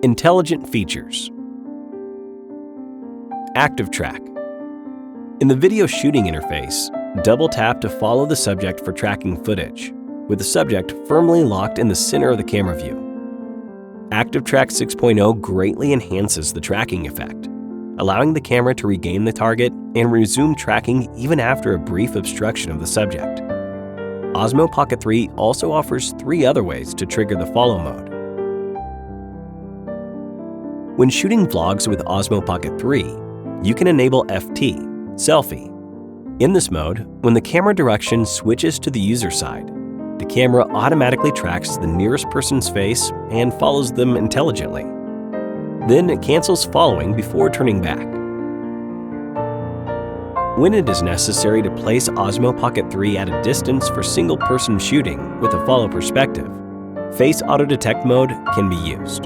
Intelligent features. Active track. In the video shooting interface, double tap to follow the subject for tracking footage, with the subject firmly locked in the center of the camera view. Active Track 6.0 greatly enhances the tracking effect, allowing the camera to regain the target and resume tracking even after a brief obstruction of the subject. OSMO Pocket 3 also offers 3 other ways to trigger the follow mode. When shooting vlogs with OSMO Pocket 3, you can enable FT, Selfie. In this mode, when the camera direction switches to the user side, the camera automatically tracks the nearest person's face and follows them intelligently. Then it cancels following before turning back. When it is necessary to place OSMO Pocket 3 at a distance for single-person shooting with a follow perspective, Face Auto Detect mode can be used.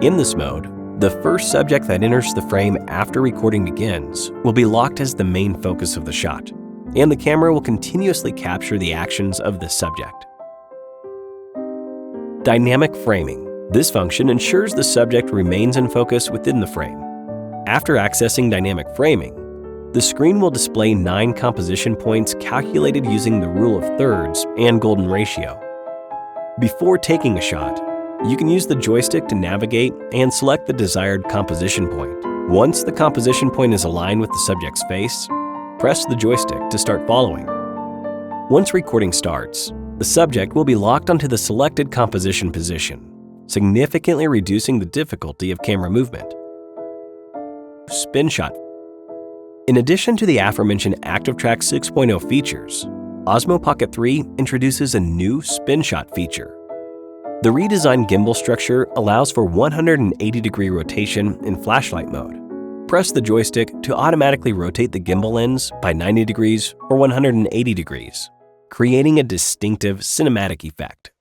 In this mode, the first subject that enters the frame after recording begins will be locked as the main focus of the shot, and the camera will continuously capture the actions of this subject. Dynamic framing. This function ensures the subject remains in focus within the frame. After accessing dynamic framing, the screen will display 9 composition points calculated using the rule of thirds and golden ratio. Before taking a shot, you can use the joystick to navigate and select the desired composition point. Once the composition point is aligned with the subject's face, press the joystick to start following. Once recording starts, the subject will be locked onto the selected composition position, significantly reducing the difficulty of camera movement. Spin shot. In addition to the aforementioned Active Track 6.0 features, OSMO Pocket 3 introduces a new spin shot feature. The redesigned gimbal structure allows for 180-degree rotation in flashlight mode. Press the joystick to automatically rotate the gimbal lens by 90 degrees or 180 degrees, creating a distinctive cinematic effect.